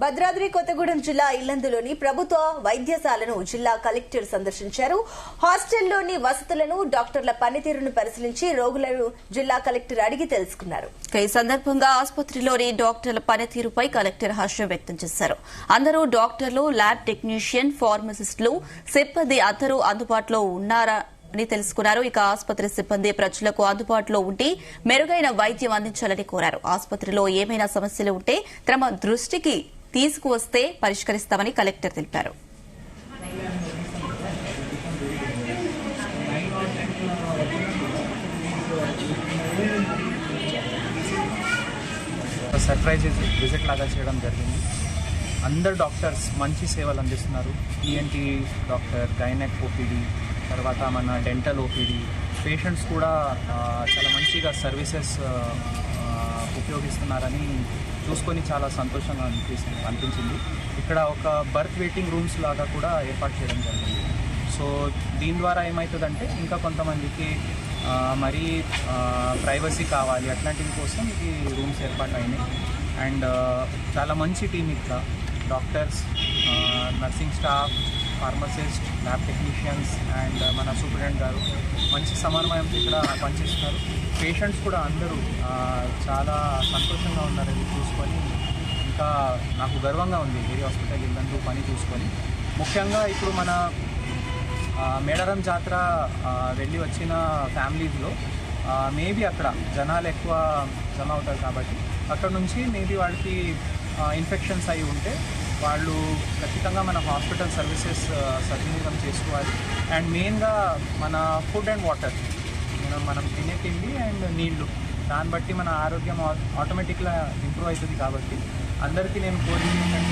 భద్రాద్రి కొత్తగూడెం జిల్లా ఇల్లందులోని ప్రభుత్వ వైద్యశాలను జిల్లా కలెక్టర్ సందర్శించారు. హాస్టల్లోని వసతులను, డాక్టర్ల పనితీరును పరిశీలించి రోగులను జిల్లా కలెక్టర్ అడిగి తెలుసుకున్నారు. ఈ సందర్భంగా ఆసుపత్రిలోని డాక్టర్ల పనితీరుపై కలెక్టర్ హర్షం వ్యక్తం చేశారు. అందరూ డాక్టర్లు, ల్యాబ్ టెక్నీషియన్, ఫార్మసిస్టులు, సిబ్బంది అందరూ అందుబాటులో ఉన్నారా అని తెలుసుకున్నారు. ఇక ఆసుపత్రి సిబ్బంది ప్రజలకు అందుబాటులో ఉండి మెరుగైన వైద్యం అందించాలని కోరారు. ఆసుపత్రిలో ఏమైనా సమస్యలు ఉంటే తమ దృష్టికి తీసుకువస్తే పరిష్కరిస్తామని కలెక్టర్ తెలిపారు. సర్ప్రైజ్ విజిట్ లాగా చేయడం జరిగింది. అందరు డాక్టర్స్ మంచి సేవలు అందిస్తున్నారు. ఈఎన్టీ డాక్టర్, గైనెక్ ఓపీడీ, తర్వాత మన డెంటల్ ఓపీడీ, పేషెంట్స్ కూడా చాలా మంచిగా సర్వీసెస్ ఉపయోగిస్తున్నారని చూసుకొని చాలా సంతోషంగా అనిపించింది. ఇక్కడ ఒక బర్త్ వెయిటింగ్ రూమ్స్ లాగా కూడా ఏర్పాటు చేయడం జరిగింది. సో దీని ద్వారా ఏమవుతుందంటే ఇంకా కొంతమందికి మరీ ప్రైవసీ కావాలి, అట్లాంటి కోసం ఈ రూమ్స్ ఏర్పాటు అయినాయి. అండ్ చాలా మంచి టీం ఇక్కడ doctors, nursing staff, pharmacist, lab technicians and మన సూపరింటెండెంట్ గారు మంచి సమన్వయంతో ఇక్కడ పనిచేస్తున్నారు. పేషెంట్స్ కూడా అందరూ చాలా సంతోషంగా ఉన్నారు. ఇది చూసుకొని ఇంకా నాకు గర్వంగా ఉంది ఏరి హాస్పిటల్ ఇల్లందు పని చూసుకొని. ముఖ్యంగా ఇప్పుడు మన మేడారం జాతర వెళ్ళి వచ్చిన ఫ్యామిలీస్లో మేబీ అక్కడ జనాలు ఎక్కువ జమ అవుతారు కాబట్టి అక్కడ నుంచి మేబీ వాళ్ళకి ఇన్ఫెక్షన్స్ అయి ఉంటే వాళ్ళు ఖచ్చితంగా మన హాస్పిటల్ సర్వీసెస్ సద్వినియోగం చేసుకోవాలి. అండ్ మెయిన్గా మన ఫుడ్ అండ్ వాటర్, మనం తినే తిండి అండ్ నీళ్లు, దాన్ని బట్టి మన ఆరోగ్యం ఆటోమేటిక్గా ఇంప్రూవ్ అవుతుంది. కాబట్టి అందరికీ నేను కోరింది ఏంటంటే